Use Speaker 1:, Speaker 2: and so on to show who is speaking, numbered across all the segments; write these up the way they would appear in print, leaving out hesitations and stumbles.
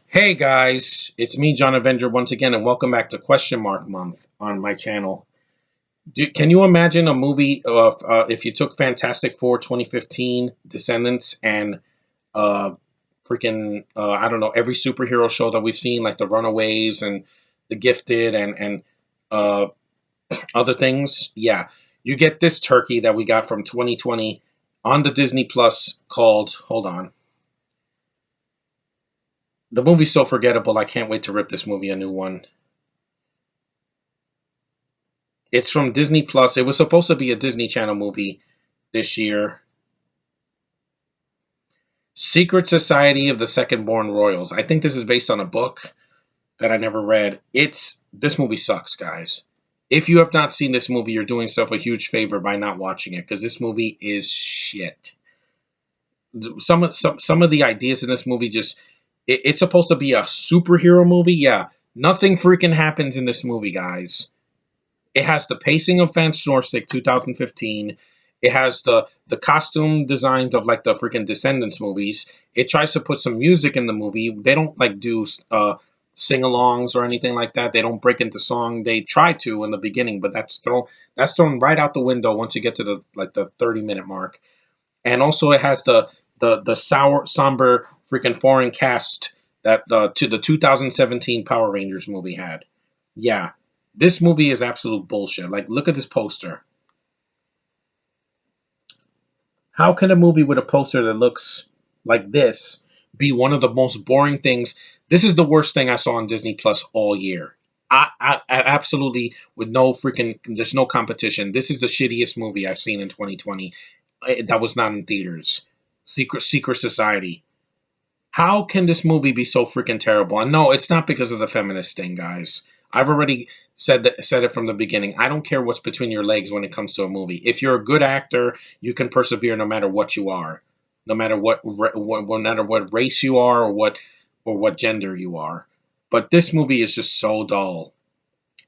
Speaker 1: Hey guys, it's me, John Avenger, once again, and welcome back to Question Mark Month on my channel. Can you imagine a movie of if you took Fantastic Four 2015, Descendants, and uh, I don't know, every superhero show that we've seen, like The Runaways and The Gifted and uh, other things? Yeah, you get this turkey that we got from 2020 on the Disney Plus called, hold on. The movie's so forgettable, I can't wait to rip this movie a new one. It's from Disney Plus. It was supposed to be a Disney Channel movie this year. Secret Society of the Second Born Royals. I think this is based on a book that I never read. This movie sucks, guys. If you have not seen this movie, you're doing yourself a huge favor by not watching it because this movie is shit. Some of the ideas in this movie it's supposed to be a superhero movie. Yeah, nothing freaking happens in this movie, guys. It has the pacing of Fan Snorstick 2015. It has the costume designs of like the freaking Descendants movies. It tries to put some music in the movie. They don't like do sing-alongs or anything like that. They don't break into song. They try to in the beginning, but that's thrown right out the window once you get to the 30-minute mark. And also it has the sour somber freaking foreign cast that to the 2017 Power Rangers movie had. Yeah, this movie is absolute bullshit. Like, look at this poster. How can a movie with a poster that looks like this be one of the most boring things? This is the worst thing I saw on Disney Plus all year. I absolutely, with no freaking, there's no competition. This is the shittiest movie I've seen in 2020 that was not in theaters. Secret Society. How can this movie be so freaking terrible? And no, it's not because of the feminist thing, guys. I've already said it from the beginning. I don't care what's between your legs when it comes to a movie. If you're a good actor, you can persevere no matter what you are, no matter no matter what race you are or what gender you are. But this movie is just so dull,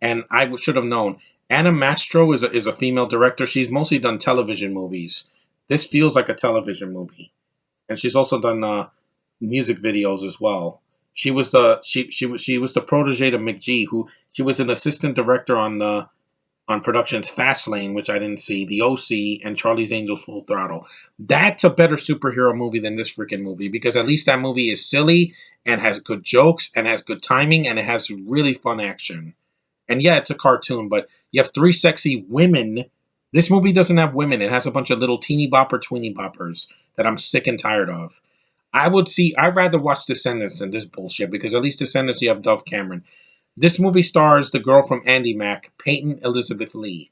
Speaker 1: and I should have known. Anna Mastro is a female director. She's mostly done television movies. This feels like a television movie, and she's also done music videos as well. She was the protege to McGee, who she was an assistant director on productions Fastlane, which I didn't see, The OC, and Charlie's Angels Full Throttle. That's a better superhero movie than this freaking movie because at least that movie is silly and has good jokes and has good timing and it has really fun action. And yeah, it's a cartoon, but you have three sexy women. This movie doesn't have women. It has a bunch of little teeny bopper, tweeny boppers that I'm sick and tired of. I'd rather watch Descendants than this bullshit because at least Descendants you have Dove Cameron. This movie stars the girl from Andy Mack, Peyton Elizabeth Lee.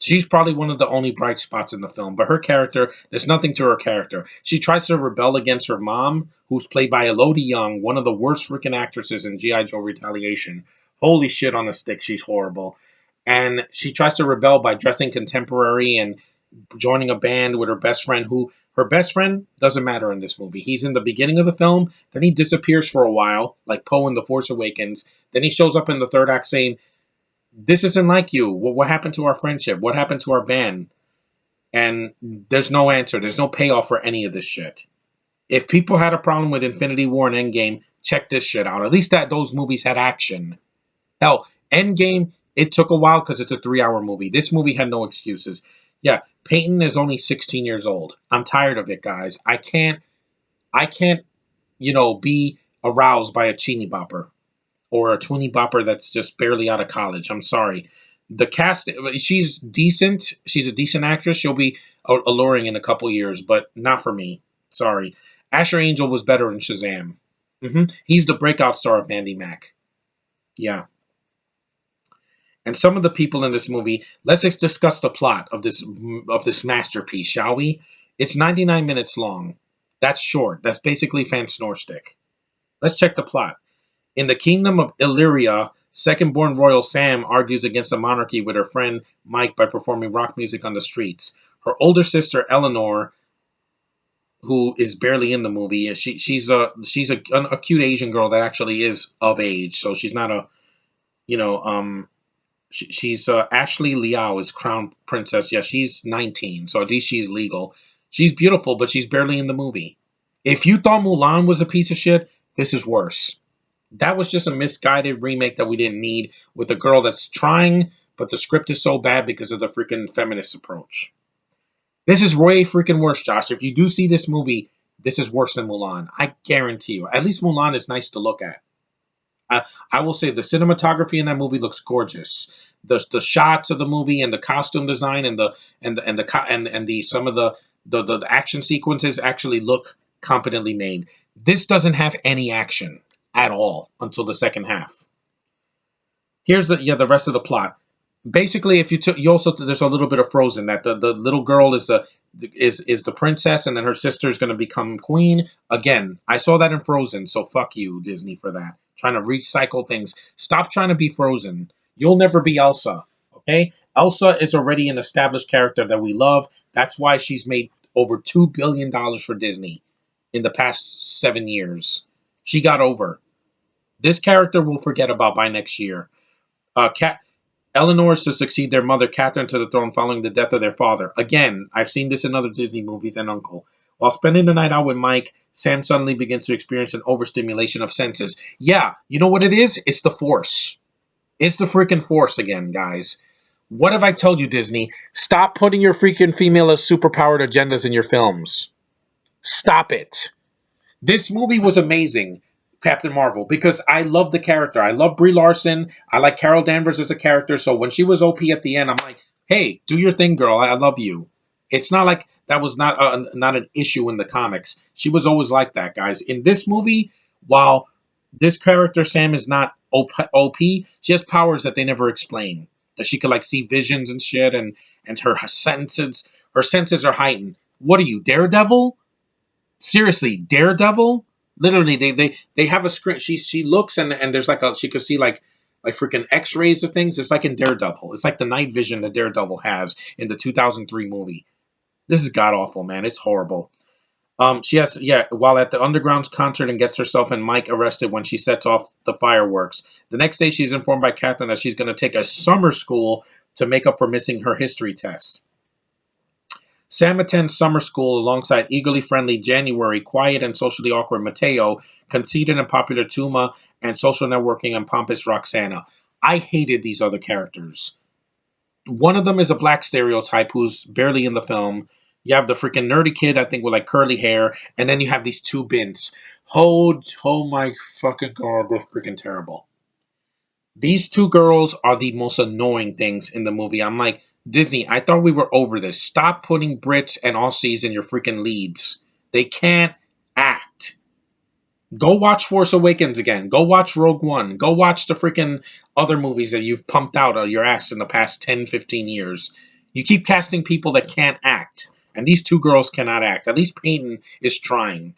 Speaker 1: She's probably one of the only bright spots in the film, but her character, there's nothing to her character. She tries to rebel against her mom, who's played by Elodie Young, one of the worst freaking actresses in G.I. Joe Retaliation. Holy shit on a stick, she's horrible. And she tries to rebel by dressing contemporary and joining a band with her best friend, who her best friend doesn't matter in this movie. He's in the beginning of the film, then he disappears for a while, like Poe in The Force Awakens. Then he shows up in the third act saying, "This isn't like you. What happened to our friendship? What happened to our band?" And there's no answer. There's no payoff for any of this shit. If people had a problem with Infinity War and Endgame, check this shit out. At least that those movies had action. Hell, Endgame, it took a while because it's a 3 hour movie. This movie had no excuses. Yeah, Peyton is only 16 years old. I'm tired of it, guys. I can't, be aroused by a teeny bopper or a tweeny bopper that's just barely out of college. I'm sorry. The cast, she's decent. She's a decent actress. She'll be alluring in a couple years, but not for me. Sorry. Asher Angel was better in Shazam. He's the breakout star of Andy Mack. Yeah. And some of the people in this movie. Let's discuss the plot of this masterpiece, shall we? It's 99 minutes long. That's short. That's basically Fan Snorstick. Let's check the plot. In the kingdom of Illyria, second-born royal Sam argues against the monarchy with her friend Mike by performing rock music on the streets. Her older sister Eleanor, who is barely in the movie, she's a cute Asian girl that actually is of age, so she's not a you know she's Ashley Liao is crown princess. Yeah, she's 19, so at least she's legal. She's beautiful, but she's barely in the movie. If you thought Mulan was a piece of shit, This is worse. That was just a misguided remake that we didn't need with a girl that's trying, but the script is so bad because of the freaking feminist approach. This is way freaking worse, Josh. If you do see this movie, this is worse than Mulan. I guarantee you. At least Mulan is nice to look at. I, I will say the cinematography in that movie looks gorgeous. The shots of the movie and the costume design and the some of the action sequences actually look competently made. This doesn't have any action at all until the second half. Here's the rest of the plot. Basically, if you took you also there's a little bit of Frozen that the little girl is the princess and then her sister is going to become queen. Again, I saw that in Frozen, so fuck you Disney for that. Trying to recycle things. Stop trying to be Frozen. You'll never be Elsa. Okay? Elsa is already an established character that we love. That's why she's made over $2 billion for Disney in the past 7 years. She got over. This character we'll forget about by next year. Cat Eleanor is to succeed their mother, Catherine, to the throne following the death of their father. Again, I've seen this in other Disney movies and Uncle. While spending the night out with Mike, Sam suddenly begins to experience an overstimulation of senses. Yeah, you know what it is? It's the Force. It's the freaking Force again, guys. What have I told you, Disney? Stop putting your freaking female superpowered agendas in your films. Stop it. This movie was amazing, Captain Marvel, because I love the character. I love Brie Larson. I like Carol Danvers as a character. So when she was OP at the end, I'm like, hey, do your thing, girl. I love you. It's not like that was not an issue in the comics. She was always like that, guys. In this movie, while this character Sam is not OP, she has powers that they never explain. That she could like see visions and shit, and her senses are heightened. What are you, Daredevil? Seriously, Daredevil. Literally, they have a screen. She looks and there's like a she could see like freaking X-rays of things. It's like in Daredevil. It's like the night vision that Daredevil has in the 2003 movie. This is god awful, man. It's horrible. She has while at the Underground's concert and gets herself and Mike arrested when she sets off the fireworks. The next day, she's informed by Catherine that she's going to take a summer school to make up for missing her history test. Sam attends summer school alongside eagerly friendly January, quiet and socially awkward Mateo, conceited and popular Tuma, and social networking and pompous Roxana. I hated these other characters. One of them is a black stereotype who's barely in the film. You have the freaking nerdy kid, I think, with like curly hair, and then you have these two bints. Oh my fucking god, they're freaking terrible. These two girls are the most annoying things in the movie. I'm like, Disney, I thought we were over this. Stop putting Brits and Aussies in your freaking leads. They can't act. Go watch Force Awakens again. Go watch Rogue One. Go watch the freaking other movies that you've pumped out of your ass in the past 10, 15 years. You keep casting people that can't act. And these two girls cannot act. At least Peyton is trying.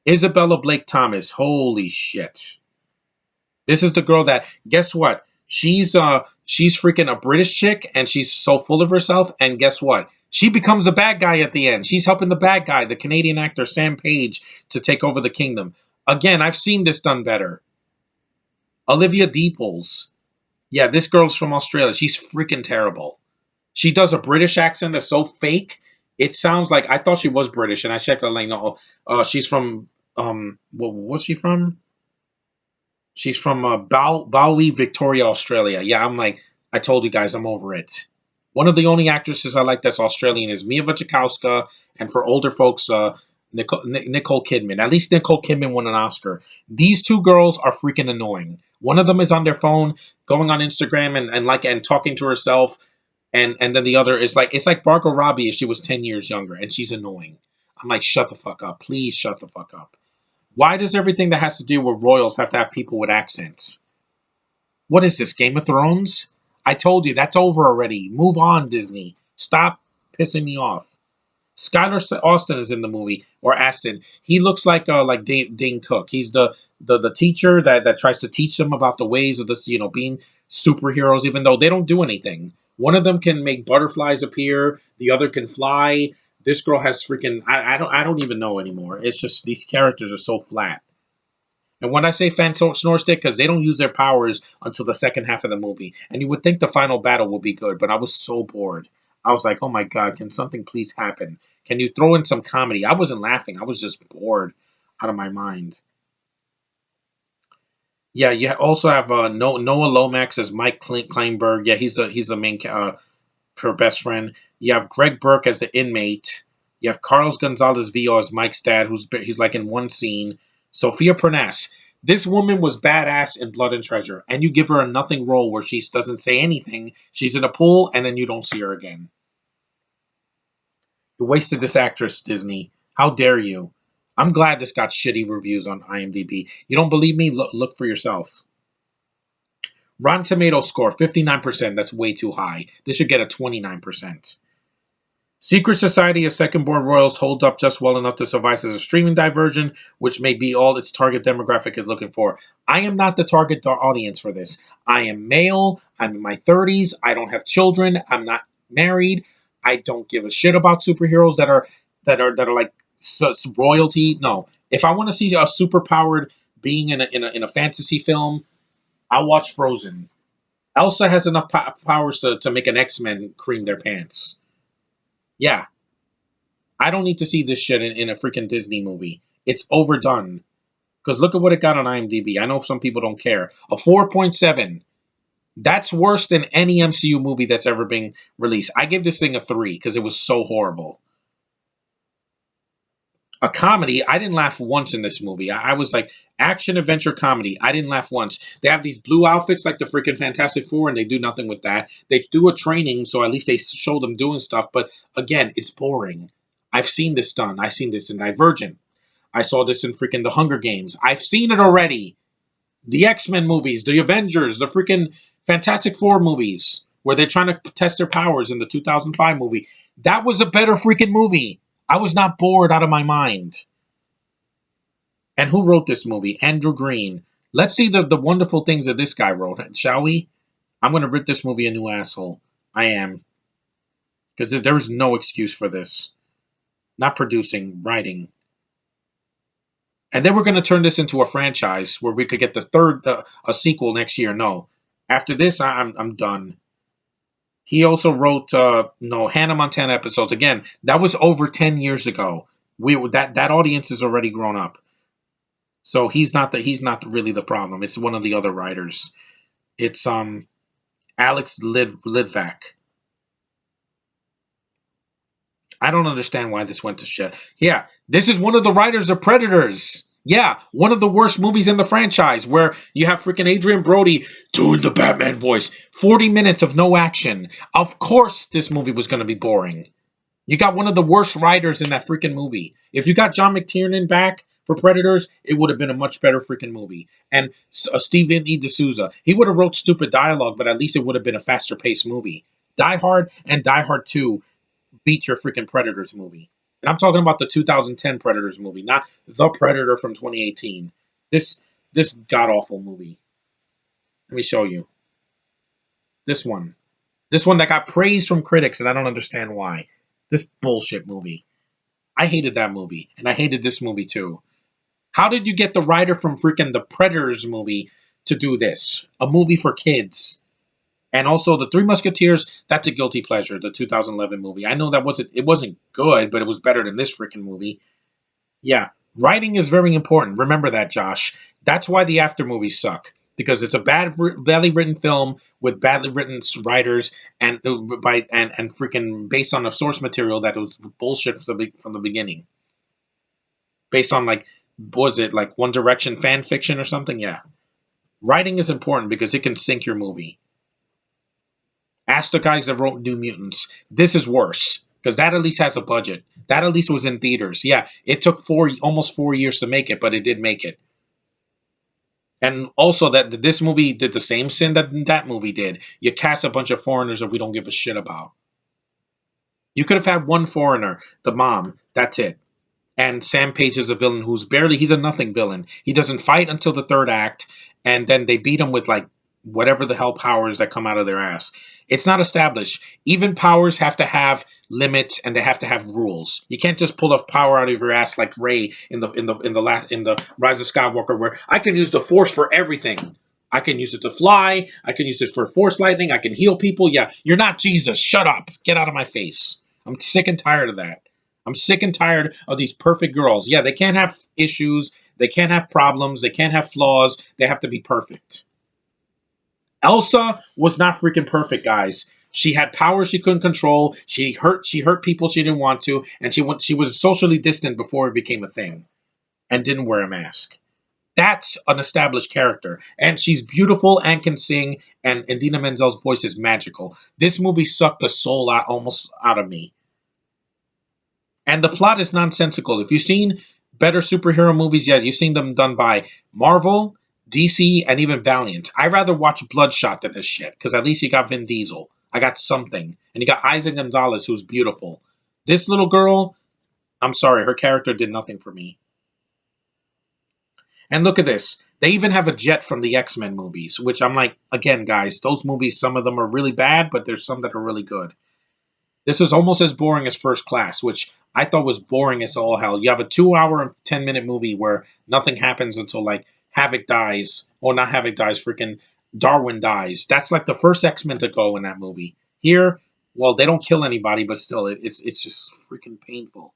Speaker 1: Isabella Blake Thomas. Holy shit. This is the girl that guess what? She's freaking a British chick and she's so full of herself and guess what? She becomes a bad guy at the end. She's helping the bad guy, the Canadian actor Sam Page, to take over the kingdom. Again, I've seen this done better. Olivia Deeples. Yeah, this girl's from Australia. She's freaking terrible. She does a British accent that's so fake. It sounds like I thought she was British and I checked out like no, she's from what's she from? She's from Bowie, Victoria, Australia. Yeah, I'm like, I told you guys, I'm over it. One of the only actresses I like that's Australian is Mia Wasikowska, and for older folks, Nicole Kidman. At least Nicole Kidman won an Oscar. These two girls are freaking annoying. One of them is on their phone, going on Instagram and talking to herself, and then the other is like it's like Margot Robbie if she was 10 years younger, and she's annoying. I'm like, shut the fuck up, please, shut the fuck up. Why does everything that has to do with royals have to have people with accents? What is this, Game of Thrones? I told you, that's over already. Move on, Disney. Stop pissing me off. Skylar Austin is in the movie, or Aston. He looks like Dane Cook. He's the teacher that tries to teach them about the ways of this, being superheroes, even though they don't do anything. One of them can make butterflies appear. The other can fly. This girl has freaking I don't even know anymore. It's just these characters are so flat. And when I say fan snore stick, because they don't use their powers until the second half of the movie. And you would think the final battle would be good, but I was so bored. I was like, oh my god, can something please happen? Can you throw in some comedy? I wasn't laughing. I was just bored out of my mind. Yeah, you also have Noah Lomax as Mike Kleinberg. Yeah, he's the main her best friend. You have Greg Burke as the inmate. You have Carlos Gonzalez Villo as Mike's dad, he's like in one scene. Sophia Pernas. This woman was badass in Blood and Treasure, and you give her a nothing role where she doesn't say anything. She's in a pool, and then you don't see her again. You wasted this actress, Disney. How dare you? I'm glad this got shitty reviews on IMDb. You don't believe me? Look for yourself. Rotten Tomato score 59%. That's way too high. This should get a 29%. Secret Society of Second-Born Royals holds up just well enough to survive as a streaming diversion, which may be all its target demographic is looking for. I am not the target audience for this. I am male. I'm in my 30s. I don't have children. I'm not married. I don't give a shit about superheroes that are like royalty. No. If I want to see a superpowered being in a fantasy film, I'll watch Frozen. Elsa has enough powers to make an X-Men cream their pants. Yeah, I don't need to see this shit in a freaking Disney movie. It's overdone. Because look at what it got on IMDb. I know some people don't care. A 4.7. That's worse than any MCU movie that's ever been released. I give this thing a 3 because it was so horrible. A comedy, I didn't laugh once in this movie. I was like, action adventure comedy. I didn't laugh once. They have these blue outfits like the freaking Fantastic Four, and they do nothing with that. They do a training, so at least they show them doing stuff. But again, it's boring. I've seen this done. I've seen this in Divergent. I saw this in freaking The Hunger Games. I've seen it already. The X-Men movies, the Avengers, the freaking Fantastic Four movies, where they're trying to test their powers in the 2005 movie. That was a better freaking movie. I was not bored out of my mind. And who wrote this movie? Andrew Green. Let's see the wonderful things that this guy wrote, shall we? I'm going to rip this movie a new asshole. I am. Because there's no excuse for this. Not producing, writing. And then we're going to turn this into a franchise where we could get the third, a sequel next year. No. After this, I'm done. He also wrote, no, Hannah Montana episodes. Again, that was over 10 years ago. That audience is already grown up. So he's not really the problem. It's one of the other writers. It's Alex Lidvack. I don't understand why this went to shit. Yeah, this is one of the writers of Predators. Yeah, one of the worst movies in the franchise where you have freaking Adrian Brody doing the Batman voice. 40 minutes of no action. Of course this movie was going to be boring. You got one of the worst writers in that freaking movie. If you got John McTiernan back for Predators, it would have been a much better freaking movie. And Steven E. D'Souza, he would have wrote stupid dialogue, but at least it would have been a faster paced movie. Die Hard and Die Hard 2 beat your freaking Predators movie. And I'm talking about the 2010 Predators movie, not the Predator from 2018. This god awful movie. Let me show you. This one. This one that got praise from critics, and I don't understand why. This bullshit movie. I hated that movie, and I hated this movie too. How did you get the writer from freaking the Predators movie to do this? A movie for kids. And also the Three Musketeers, that's a guilty pleasure, the 2011 movie. I know it wasn't good, but it was better than this freaking movie. Yeah, writing is very important. Remember that, Josh. That's why the after movies suck. Because it's a badly written film with badly written writers and and freaking based on a source material that was bullshit from the beginning. Based on like, was it like One Direction fan fiction or something? Yeah, writing is important because it can sink your movie. Ask the guys that wrote New Mutants. This is worse because that at least has a budget. That at least was in theaters. Yeah, it took almost 4 years to make it, but it did make it. And also that this movie did the same sin that that movie did. You cast a bunch of foreigners that we don't give a shit about. You could have had one foreigner, the mom. That's it. And Sam Page is a villain he's a nothing villain. He doesn't fight until the third act, and then they beat him with like whatever the hell powers that come out of their ass. It's not established. Even powers have to have limits and they have to have rules. You can't just pull a power out of your ass like Rey in the Rise of Skywalker, where I can use the Force for everything. I can use it to fly. I can use it for Force lightning. I can heal people. Yeah, you're not Jesus. Shut up. Get out of my face. I'm sick and tired of that. I'm sick and tired of these perfect girls. Yeah, they can't have issues. They can't have problems. They can't have flaws. They have to be perfect. Elsa was not freaking perfect, guys. She had powers she couldn't control. She hurt people she didn't want to, and she was socially distant before it became a thing, and didn't wear a mask. That's an established character, and she's beautiful and can sing. And Idina Menzel's voice is magical. This movie sucked the soul out almost out of me, and the plot is nonsensical. If you've seen better superhero movies yet, you've seen them done by Marvel, DC, and even Valiant. I'd rather watch Bloodshot than this shit, because at least you got Vin Diesel. I got something. And you got Isaac Gonzalez, who's beautiful. This little girl, I'm sorry, her character did nothing for me. And look at this. They even have a jet from the X-Men movies, which I'm like, again, guys, those movies, some of them are really bad, but there's some that are really good. This is almost as boring as First Class, which I thought was boring as all hell. You have a 2 hour and 10 minute movie where nothing happens until like Havoc dies, or not Havoc dies, freaking Darwin dies. That's like the first X-Men to go in that movie. Here, well, they don't kill anybody, but still, it's just freaking painful.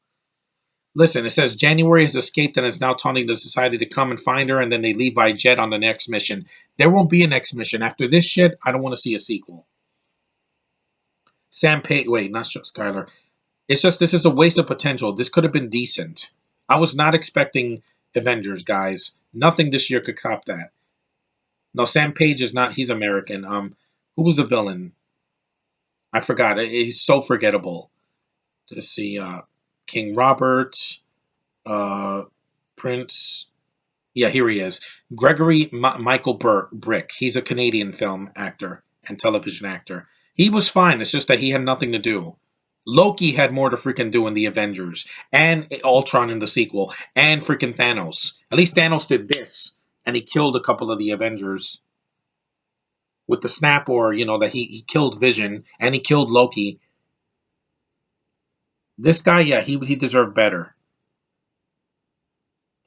Speaker 1: Listen, it says January has escaped and is now taunting the society to come and find her, and then they leave by jet on the next mission. There won't be a next mission. After this shit, I don't want to see a sequel. Sam Pay wait, not Skylar. It's just this is a waste of potential. This could have been decent. I was not expecting Avengers, guys. Nothing this year could top that. No, Sam Page is not. He's American. Who was the villain? I forgot. He's so forgettable. Let's see. King Robert. Uh, Prince. Yeah, here he is. Gregory Michael Brick. He's a Canadian film actor and television actor. He was fine. It's just that he had nothing to do. Loki had more to freaking do in the Avengers and Ultron in the sequel and freaking Thanos. At least Thanos did this, and he killed a couple of the Avengers with the snap, or that he killed Vision and he killed Loki. This guy, yeah, he deserved better.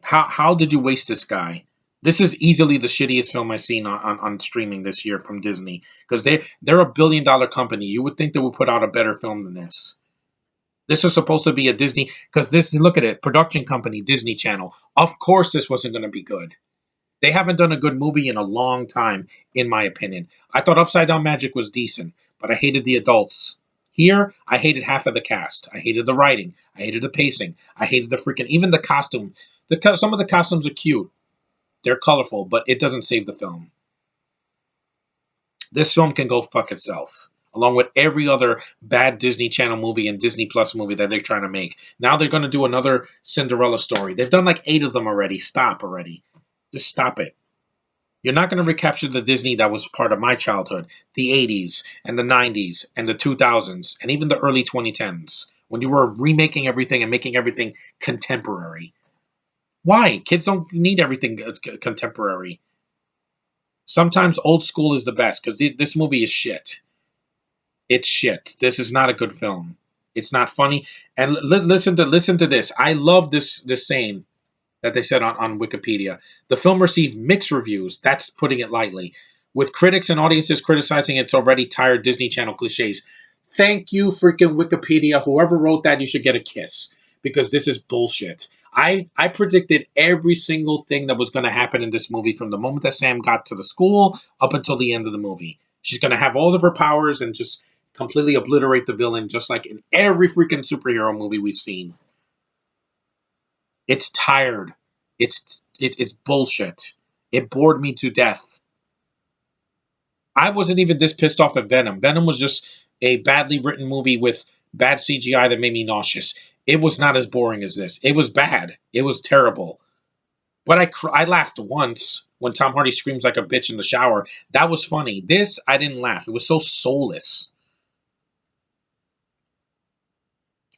Speaker 1: How did you waste this guy? This is easily the shittiest film I've seen on streaming this year from Disney, because they're a $1 billion company. You would think they would put out a better film than this. This was supposed to be a Disney, because this, look at it, production company, Disney Channel. Of course this wasn't going to be good. They haven't done a good movie in a long time, in my opinion. I thought Upside Down Magic was decent, but I hated the adults. Here, I hated half of the cast. I hated the writing. I hated the pacing. I hated the freaking, even the costume. Some of the costumes are cute. They're colorful, but it doesn't save the film. This film can go fuck itself, along with every other bad Disney Channel movie and Disney Plus movie that they're trying to make. Now they're going to do another Cinderella story. They've done like 8 of them already. Stop already. Just stop it. You're not going to recapture the Disney that was part of my childhood, the 80s and the 90s and the 2000s and even the early 2010s, when you were remaking everything and making everything contemporary. Why? Kids don't need everything contemporary. Sometimes old school is the best, because this movie is shit. It's shit. This is not a good film. It's not funny. And listen to this. I love this saying that they said on Wikipedia. The film received mixed reviews. That's putting it lightly. With critics and audiences criticizing its already tired Disney Channel cliches. Thank you, freaking Wikipedia. Whoever wrote that, you should get a kiss. Because this is bullshit. I predicted every single thing that was going to happen in this movie from the moment that Sam got to the school up until the end of the movie. She's going to have all of her powers and just completely obliterate the villain, just like in every freaking superhero movie we've seen. It's tired. It's bullshit. It bored me to death. I wasn't even this pissed off at Venom. Venom was just a badly written movie with bad CGI that made me nauseous. It was not as boring as this. It was bad. It was terrible. But I laughed once when Tom Hardy screams like a bitch in the shower. That was funny. This, I didn't laugh. It was so soulless.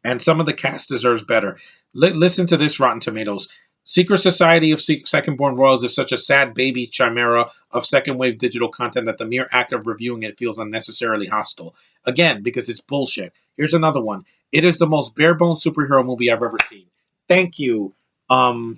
Speaker 1: And some of the cast deserves better. Listen to this, Rotten Tomatoes. Secret Society of Second-Born Royals is such a sad baby chimera of second-wave digital content that the mere act of reviewing it feels unnecessarily hostile. Again, because it's bullshit. Here's another one. It is the most bare-bones superhero movie I've ever seen. Thank you, Brian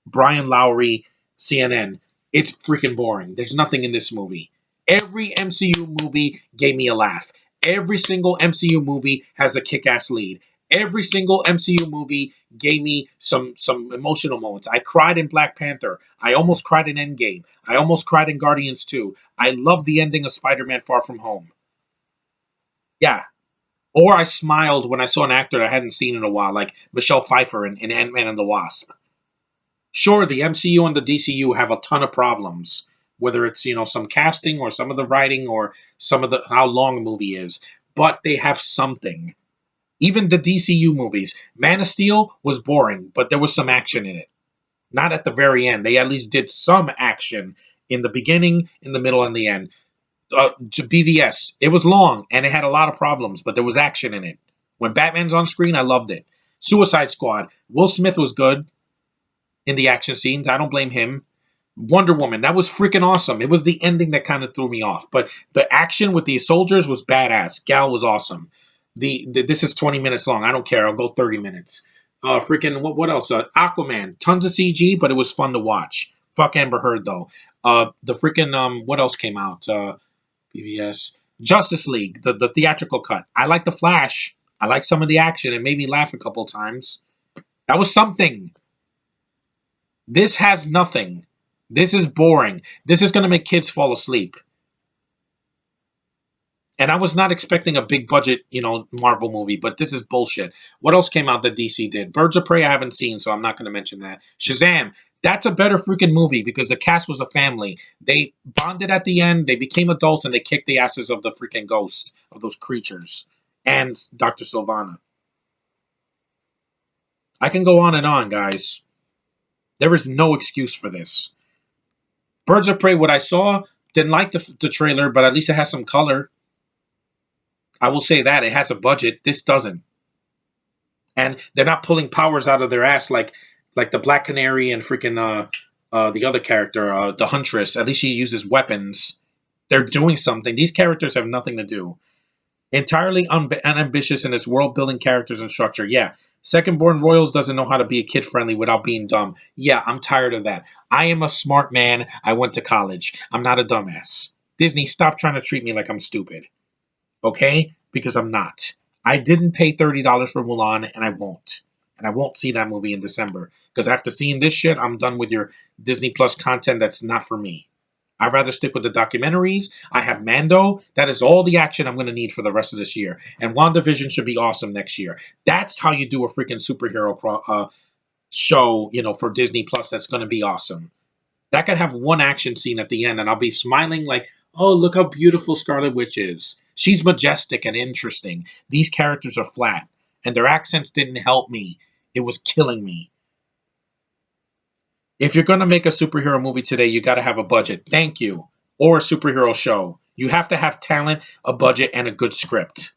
Speaker 1: Lowry, CNN. It's freaking boring. There's nothing in this movie. Every MCU movie gave me a laugh. Every single MCU movie has a kick-ass lead. Every single MCU movie gave me some emotional moments. I cried in Black Panther. I almost cried in Endgame. I almost cried in Guardians 2. I love the ending of Spider-Man Far From Home. Yeah. Or I smiled when I saw an actor I hadn't seen in a while, like Michelle Pfeiffer in Ant-Man and the Wasp. Sure, the MCU and the DCU have a ton of problems, whether it's, some casting or some of the writing or some of the how long a movie is, but they have something. Even the DCU movies, Man of Steel was boring, but there was some action in it. Not at the very end. They at least did some action in the beginning, in the middle, and the end. To BVS, it was long and it had a lot of problems, but there was action in it. When Batman's on screen, I loved it. Suicide Squad, Will Smith was good in the action scenes. I don't blame him. Wonder Woman, that was freaking awesome. It was the ending that kind of threw me off, but the action with the soldiers was badass. Gal was awesome. This is 20 minutes long. I don't care. I'll go 30 minutes. Freaking what else? Aquaman, tons of CG, but it was fun to watch. Fuck Amber Heard though. The freaking what else came out? BVS Justice League, the theatrical cut. I like the Flash. I like some of the action. It made me laugh a couple times. That was something. This has nothing. This is boring. This is going to make kids fall asleep. And I was not expecting a big budget, Marvel movie, but this is bullshit. What else came out that DC did? Birds of Prey I haven't seen, so I'm not going to mention that. Shazam, that's a better freaking movie because the cast was a family. They bonded at the end, they became adults, and they kicked the asses of the freaking ghost of those creatures and Dr. Sylvana. I can go on, guys. There is no excuse for this. Birds of Prey, what I saw, didn't like the trailer, but at least it has some color. I will say that it has a budget. This doesn't, and they're not pulling powers out of their ass like the Black Canary and freaking the other character, the Huntress. At least she uses weapons. They're doing something. These characters have nothing to do. Entirely unambitious in its world building, characters, and structure. Yeah, Second Born Royals doesn't know how to be a kid friendly without being dumb. Yeah, I'm tired of that. I am a smart man. I went to college. I'm not a dumbass. Disney, stop trying to treat me like I'm stupid. Okay? Because I'm not. I didn't pay $30 for Mulan, and I won't. And I won't see that movie in December. Because after seeing this shit, I'm done with your Disney Plus content that's not for me. I'd rather stick with the documentaries. I have Mando. That is all the action I'm going to need for the rest of this year. And WandaVision should be awesome next year. That's how you do a freaking superhero show, for Disney Plus that's going to be awesome. That could have one action scene at the end, and I'll be smiling like, oh, look how beautiful Scarlet Witch is. She's majestic and interesting. These characters are flat, and their accents didn't help me. It was killing me. If you're going to make a superhero movie today, you got to have a budget. Thank you. Or a superhero show. You have to have talent, a budget, and a good script.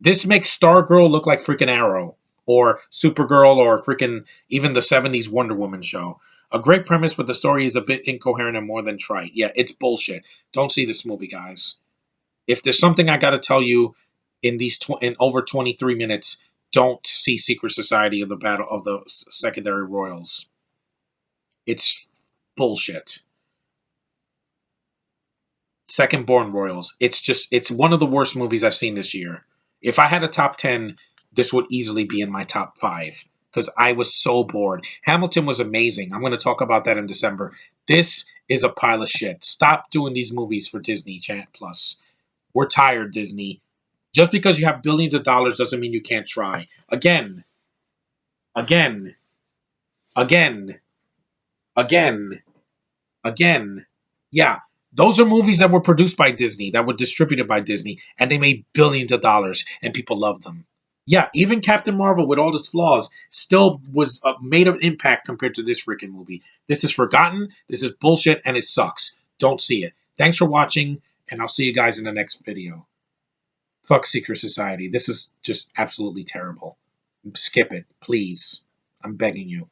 Speaker 1: This makes Stargirl look like freaking Arrow, or Supergirl, or freaking even the 70s Wonder Woman show. A great premise, but the story is a bit incoherent and more than trite. Yeah, it's bullshit. Don't see this movie, guys. If there's something I got to tell you in over 23 minutes, don't see Secret Society of the Battle of the Secondary Royals. It's bullshit. Second Born Royals. It's one of the worst movies I've seen this year. If I had a top 10, this would easily be in my top 5 because I was so bored. Hamilton was amazing. I'm going to talk about that in December. This is a pile of shit. Stop doing these movies for Disney Plus. We're tired, Disney. Just because you have billions of dollars doesn't mean you can't try. Again, again, again, again, again. Yeah, those are movies that were produced by Disney, that were distributed by Disney, and they made billions of dollars, and people loved them. Yeah, even Captain Marvel, with all its flaws, still was made an impact compared to this freaking movie. This is forgotten, this is bullshit, and it sucks. Don't see it. Thanks for watching, and I'll see you guys in the next video. Fuck Secret Society. This is just absolutely terrible. Skip it, please. I'm begging you.